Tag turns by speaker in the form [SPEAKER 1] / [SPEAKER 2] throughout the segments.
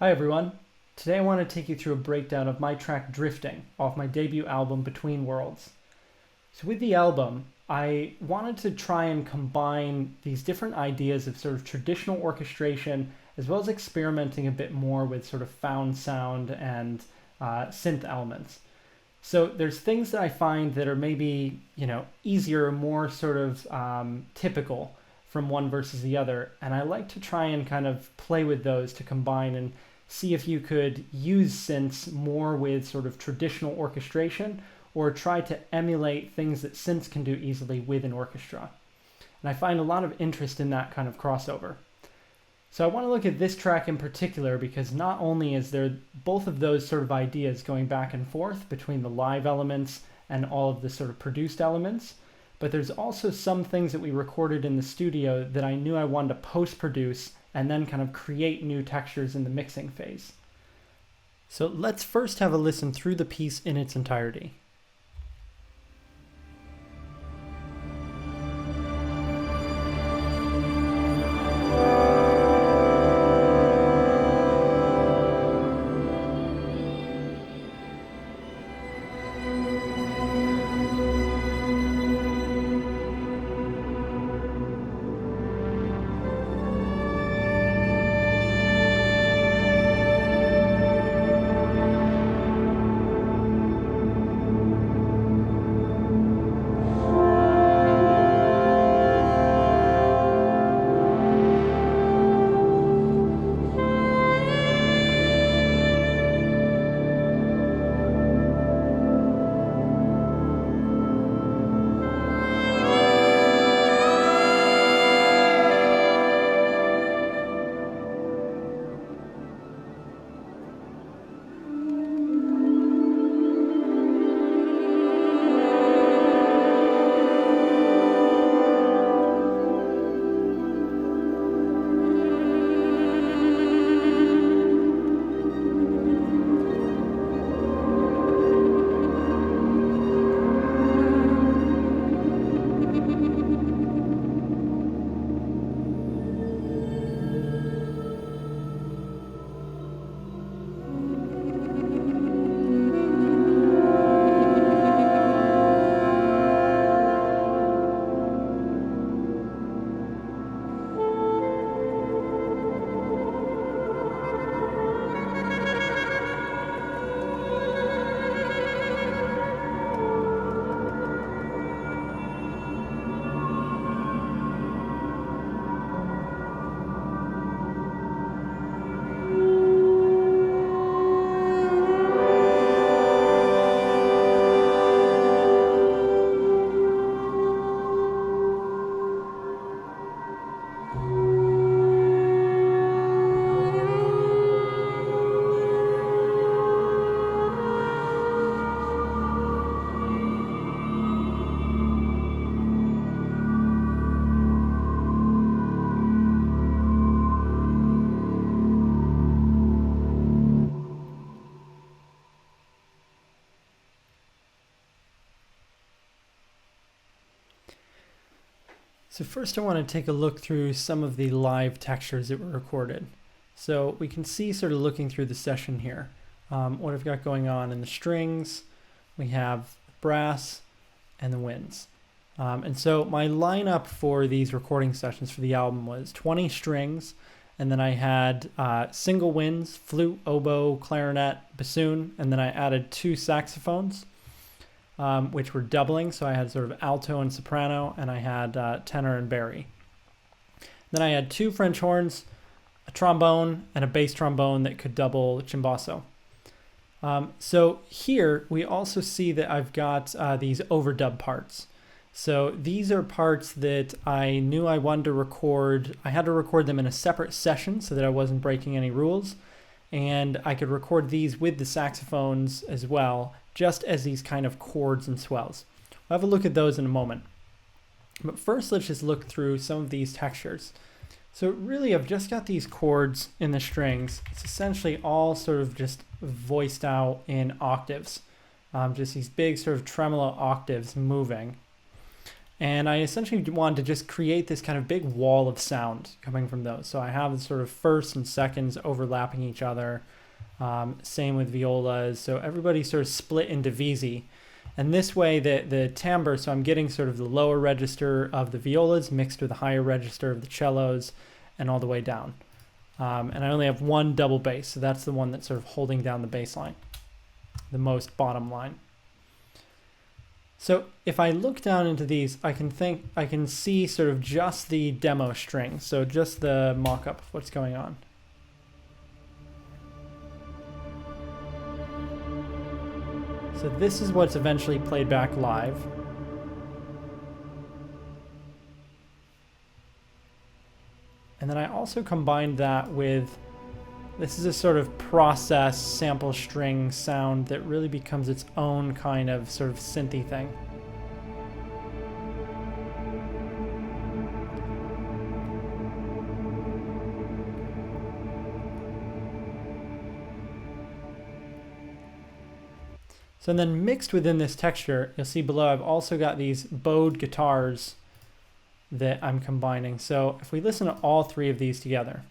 [SPEAKER 1] Hi everyone. Today I want to take you through a breakdown of my track Drifting off my debut album Between Worlds. So with the album, I wanted to try and combine these different ideas of sort of traditional orchestration as well as experimenting a bit more with sort of found sound and synth elements. So there's things that I find that are maybe, easier, more sort of typical from one versus the other. And I like to try and kind of play with those to combine and see if you could use synths more with sort of traditional orchestration or try to emulate things that synths can do easily with an orchestra. And I find a lot of interest in that kind of crossover. So I want to look at this track in particular because not only is there both of those sort of ideas going back and forth between the live elements and all of the sort of produced elements, but there's also some things that we recorded in the studio that I knew I wanted to post-produce and then kind of create new textures in the mixing phase. So let's first have a listen through the piece in its entirety. So first I want to take a look through some of the live textures that were recorded. So we can see, sort of looking through the session here, what I've got going on in the strings. We have brass and the winds. And so my lineup for these recording sessions for the album was 20 strings, and then I had single winds, flute, oboe, clarinet, bassoon, and then I added 2 saxophones. Which were doubling, so I had sort of alto and soprano, and I had tenor and bari. Then I had 2 French horns, a trombone, and a bass trombone that could double cimbasso. So here we also see that I've got these overdub parts. So these are parts that I knew I wanted to record. I had to record them in a separate session so that I wasn't breaking any rules, and I could record these with the saxophones as well, just as these kind of chords and swells. We'll have a look at those in a moment. But first, let's just look through some of these textures. So really, I've just got these chords in the strings. It's essentially all sort of just voiced out in octaves. Just these big sort of tremolo octaves moving. And I essentially wanted to just create this kind of big wall of sound coming from those. So I have sort of firsts and seconds overlapping each other. Same with violas. So everybody sort of split into VZ. And this way the timbre, so I'm getting sort of the lower register of the violas mixed with the higher register of the cellos and all the way down. And I only have one double bass, so that's the one that's sort of holding down the bass line, the most bottom line. So if I look down into these, I can see sort of just the demo string, so just the mock-up of what's going on. So this is what's eventually played back live. And then I also combined that with, this is a sort of process sample string sound that really becomes its own kind of sort of synthy thing. So then mixed within this texture, you'll see below I've also got these bowed guitars that I'm combining. So if we listen to all three of these together.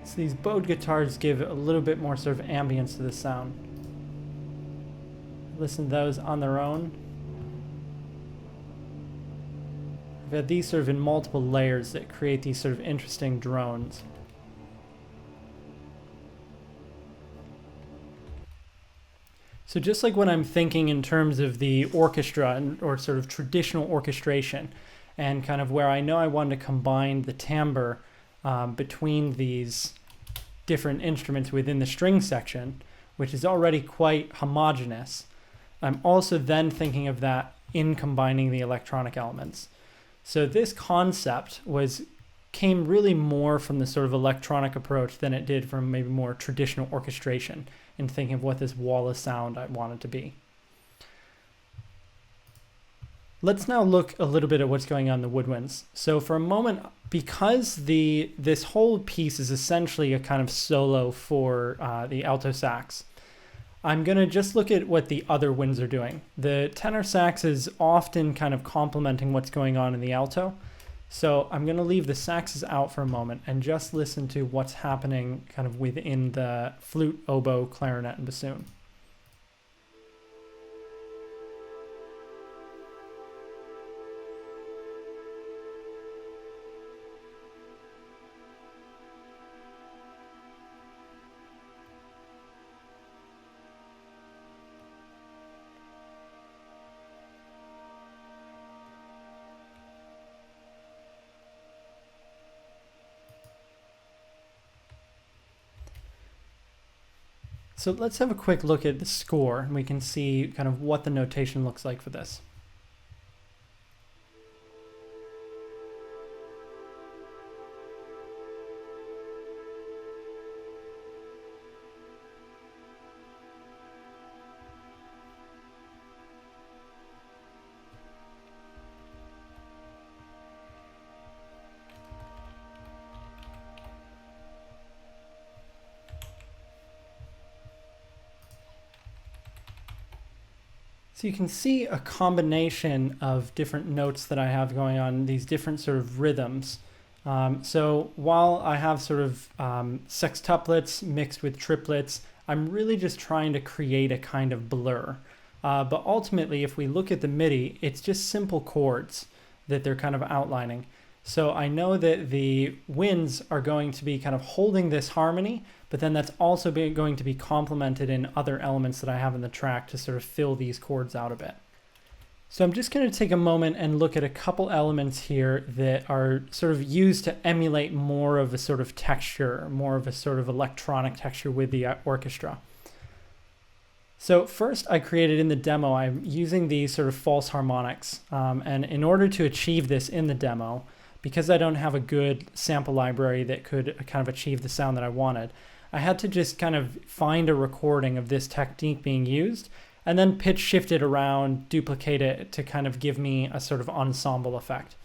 [SPEAKER 1] So these bowed guitars give a little bit more sort of ambience to the sound. Listen to those on their own. I've got these sort of in multiple layers that create these sort of interesting drones. So just like when I'm thinking in terms of the orchestra or sort of traditional orchestration, and kind of where I know I wanted to combine the timbre between these different instruments within the string section, which is already quite homogeneous, I'm also then thinking of that in combining the electronic elements. So this concept came really more from the sort of electronic approach than it did from maybe more traditional orchestration in thinking of what this wall of sound I wanted to be. Let's now look a little bit at what's going on in the woodwinds. So for a moment, because this whole piece is essentially a kind of solo for the alto sax, I'm going to just look at what the other winds are doing. The tenor sax is often kind of complementing what's going on in the alto. So I'm going to leave the saxes out for a moment and just listen to what's happening kind of within the flute, oboe, clarinet, and bassoon. So let's have a quick look at the score, and we can see kind of what the notation looks like for this. So you can see a combination of different notes that I have going on, these different sort of rhythms. So while I have sort of sextuplets mixed with triplets, I'm really just trying to create a kind of blur. But ultimately, if we look at the MIDI, it's just simple chords that they're kind of outlining. So I know that the winds are going to be kind of holding this harmony, but then that's also going to be complemented in other elements that I have in the track to sort of fill these chords out a bit. So I'm just going to take a moment and look at a couple elements here that are sort of used to emulate more of a sort of texture, more of a sort of electronic texture with the orchestra. So first I created in the demo, I'm using these sort of false harmonics. And in order to achieve this in the demo, because I don't have a good sample library that could kind of achieve the sound that I wanted, I had to just kind of find a recording of this technique being used and then pitch shift it around, duplicate it to kind of give me a sort of ensemble effect.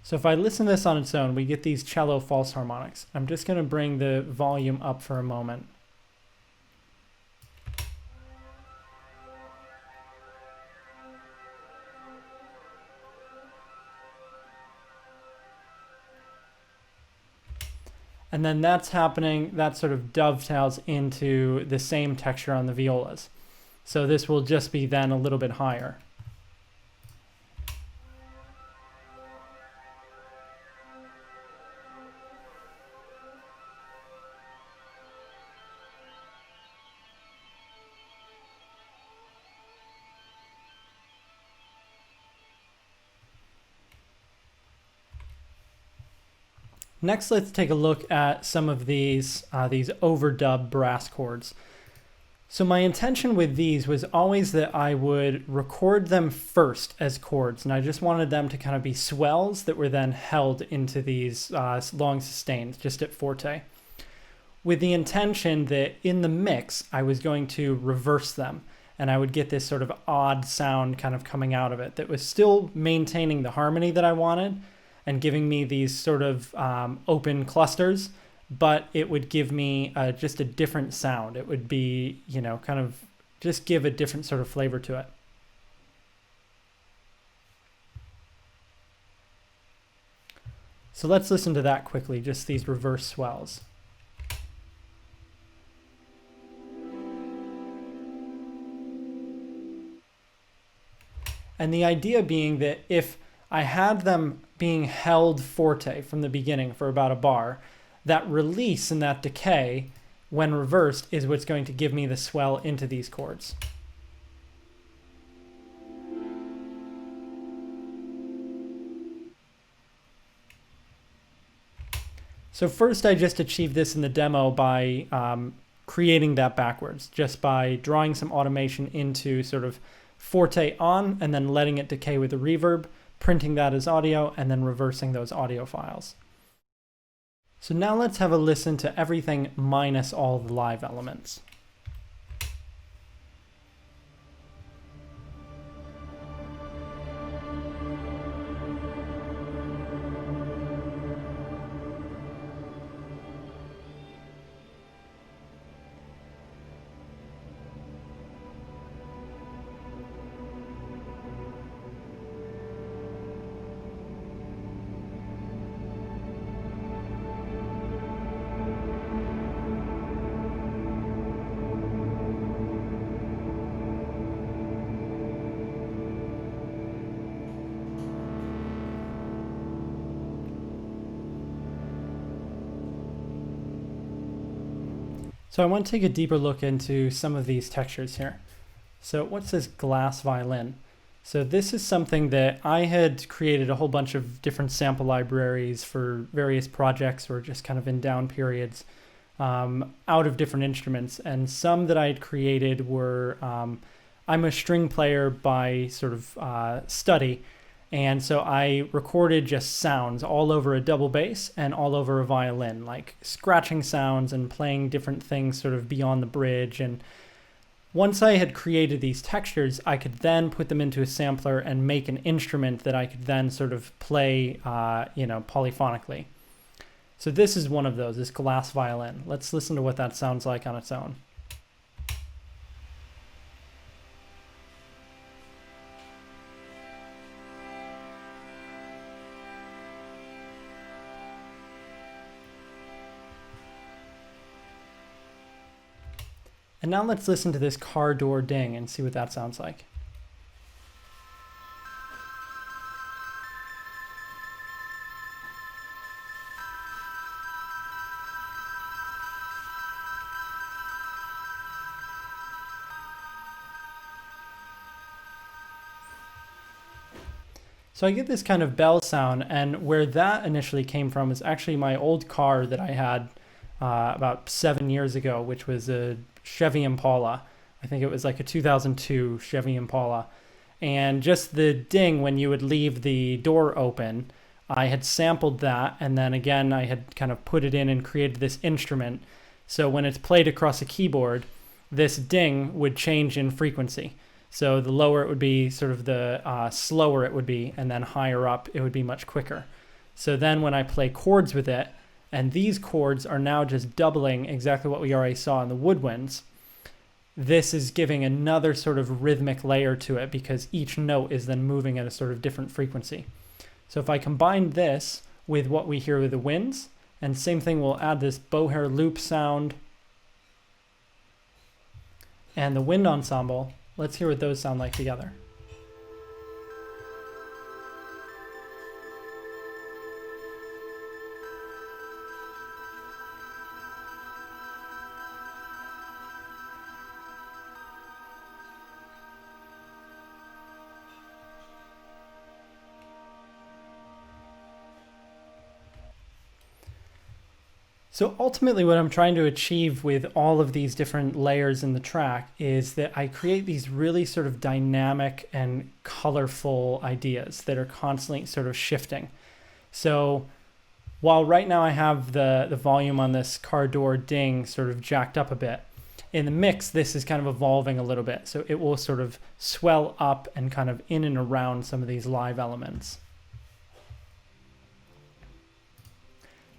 [SPEAKER 1] So if I listen to this on its own, we get these cello false harmonics. I'm just going to bring the volume up for a moment. And then that's happening, that sort of dovetails into the same texture on the violas. So this will just be then a little bit higher. Next, let's take a look at some of these overdub brass chords. So my intention with these was always that I would record them first as chords, and I just wanted them to kind of be swells that were then held into these long sustains, just at forte, with the intention that in the mix, I was going to reverse them, and I would get this sort of odd sound kind of coming out of it that was still maintaining the harmony that I wanted, and giving me these sort of open clusters, but it would give me just a different sound. It would be, you know, kind of just give a different sort of flavor to it. So let's listen to that quickly, just these reverse swells. And the idea being that if I had them being held forte from the beginning for about a bar, that release and that decay, when reversed, is what's going to give me the swell into these chords. So first I just achieved this in the demo by creating that backwards, just by drawing some automation into sort of forte on and then letting it decay with the reverb, printing that as audio, and then reversing those audio files. So now let's have a listen to everything minus all the live elements. So I want to take a deeper look into some of these textures here. So what's this glass violin? So this is something that I had created a whole bunch of different sample libraries for various projects or just kind of in down periods out of different instruments. And some that I had created were, I'm a string player by sort of study. And so I recorded just sounds all over a double bass and all over a violin, like scratching sounds and playing different things sort of beyond the bridge. And once I had created these textures, I could then put them into a sampler and make an instrument that I could then sort of play, polyphonically. So this is one of those, this glass violin. Let's listen to what that sounds like on its own. And now let's listen to this car door ding and see what that sounds like. So I get this kind of bell sound, and where that initially came from is actually my old car that I had about 7 years ago, which was a Chevy Impala. I think it was like a 2002 Chevy Impala. And just the ding when you would leave the door open, I had sampled that, and then again I had kind of put it in and created this instrument. So when it's played across a keyboard, this ding would change in frequency. So the lower it would be, sort of the slower it would be, and then higher up it would be much quicker. So then when I play chords with it, and these chords are now just doubling exactly what we already saw in the woodwinds, this is giving another sort of rhythmic layer to it because each note is then moving at a sort of different frequency. So if I combine this with what we hear with the winds, and same thing, we'll add this bow hair loop sound and the wind ensemble. Let's hear what those sound like together. So ultimately what I'm trying to achieve with all of these different layers in the track is that I create these really sort of dynamic and colorful ideas that are constantly sort of shifting. So while right now I have the volume on this car door ding sort of jacked up a bit, in the mix this is kind of evolving a little bit. So it will sort of swell up and kind of in and around some of these live elements.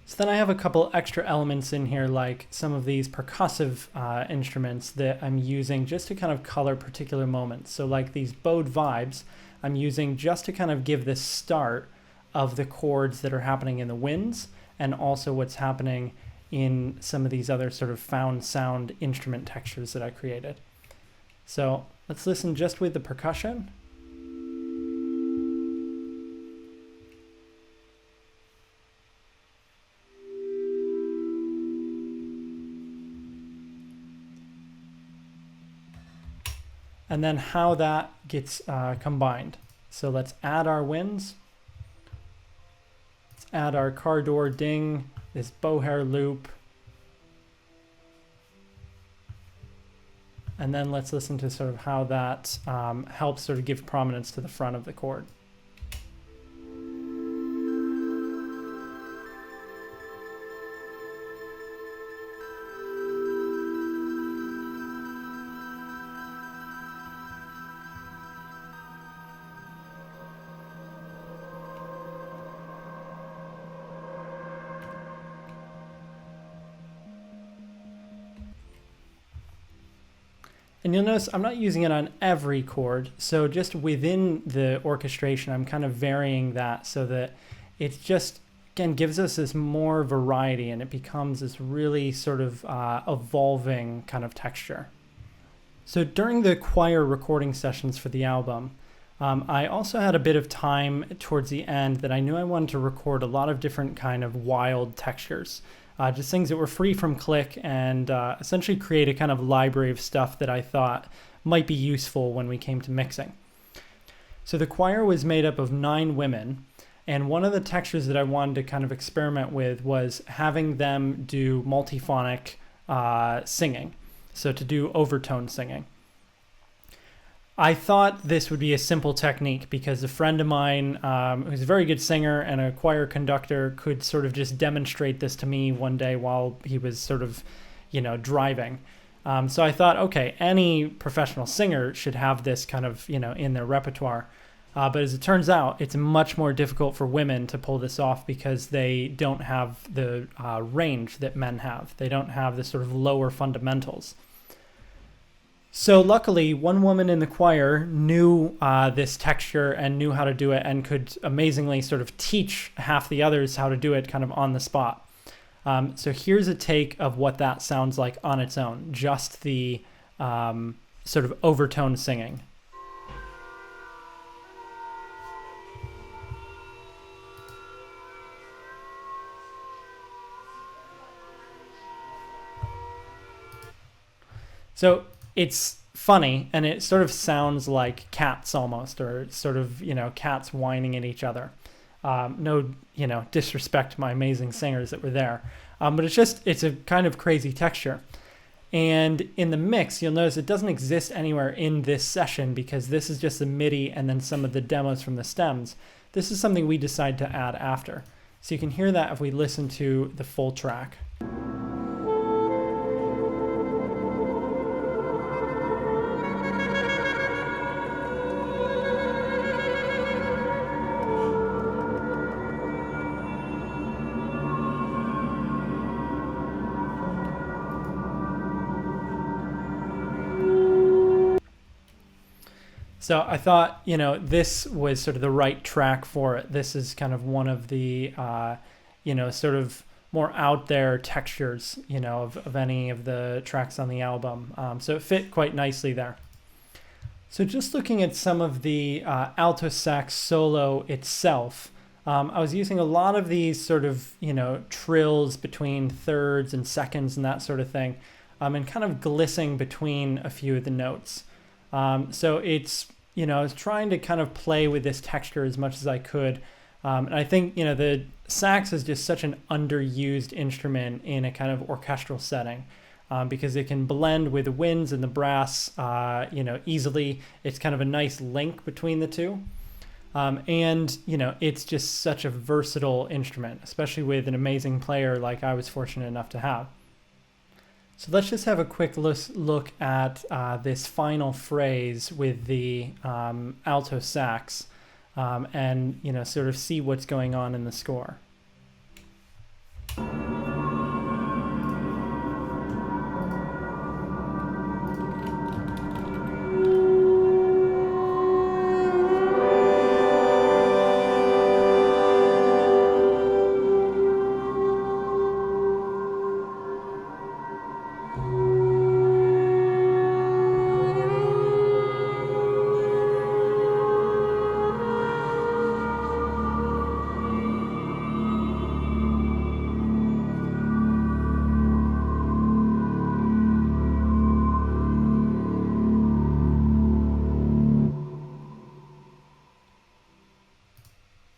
[SPEAKER 1] So then I have a couple extra elements in here, like some of these percussive instruments that I'm using just to kind of color particular moments. So like these bowed vibes, I'm using just to kind of give this start of the chords that are happening in the winds, and also what's happening in some of these other sort of found sound instrument textures that I created. So let's listen just with the percussion. And then how that gets combined. So let's add our winds. Let's add our car door ding, this bow hair loop. And then let's listen to sort of how that helps sort of give prominence to the front of the chord. And you'll notice I'm not using it on every chord, so just within the orchestration I'm kind of varying that so that it just, again, gives us this more variety and it becomes this really sort of evolving kind of texture. So during the choir recording sessions for the album, I also had a bit of time towards the end that I knew I wanted to record a lot of different kind of wild textures. Just things that were free from click, and essentially create a kind of library of stuff that I thought might be useful when we came to mixing. So the choir was made up of 9 women, and one of the textures that I wanted to kind of experiment with was having them do multiphonic singing, so to do overtone singing. I thought this would be a simple technique because a friend of mine who's a very good singer and a choir conductor could sort of just demonstrate this to me one day while he was sort of, driving. So I thought, okay, any professional singer should have this kind of, in their repertoire. But as it turns out, it's much more difficult for women to pull this off because they don't have the range that men have. They don't have the sort of lower fundamentals. So luckily, one woman in the choir knew this texture and knew how to do it and could amazingly sort of teach half the others how to do it kind of on the spot. So here's a take of what that sounds like on its own, just the sort of overtone singing. So it's funny, and it sort of sounds like cats almost, or sort of, cats whining at each other. No, disrespect to my amazing singers that were there. But it's a kind of crazy texture. And in the mix, you'll notice it doesn't exist anywhere in this session because this is just the MIDI and then some of the demos from the stems. This is something we decide to add after. So you can hear that if we listen to the full track. So I thought, this was sort of the right track for it. This is kind of one of the, sort of more out there textures, of any of the tracks on the album. So it fit quite nicely there. So just looking at some of the alto sax solo itself, I was using a lot of these sort of, trills between thirds and seconds and that sort of thing, and kind of glissing between a few of the notes. So it's, I was trying to kind of play with this texture as much as I could. And I think, the sax is just such an underused instrument in a kind of orchestral setting because it can blend with the winds and the brass, easily. It's kind of a nice link between the two. And, it's just such a versatile instrument, especially with an amazing player like I was fortunate enough to have. So let's just have a quick look at this final phrase with the alto sax and sort of see what's going on in the score.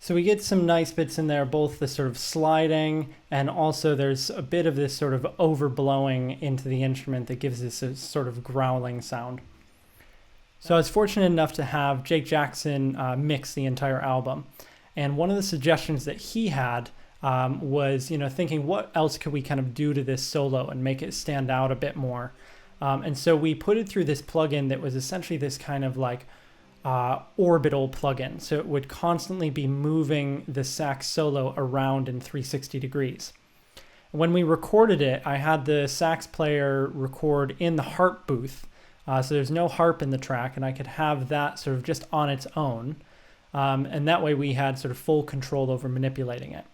[SPEAKER 1] So we get some nice bits in there, both the sort of sliding and also there's a bit of this sort of overblowing into the instrument that gives this a sort of growling sound. So I was fortunate enough to have Jake Jackson mix the entire album. And one of the suggestions that he had was, thinking what else could we kind of do to this solo and make it stand out a bit more. And so we put it through this plugin that was essentially this kind of like orbital plugin. So it would constantly be moving the sax solo around in 360 degrees. When we recorded it, I had the sax player record in the harp booth. So there's no harp in the track and I could have that sort of just on its own. And that way we had sort of full control over manipulating it.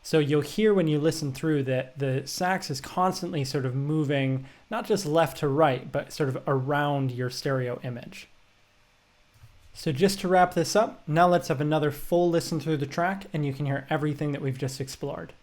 [SPEAKER 1] So you'll hear when you listen through that the sax is constantly sort of moving, not just left to right, but sort of around your stereo image. So just to wrap this up, now let's have another full listen through the track and you can hear everything that we've just explored.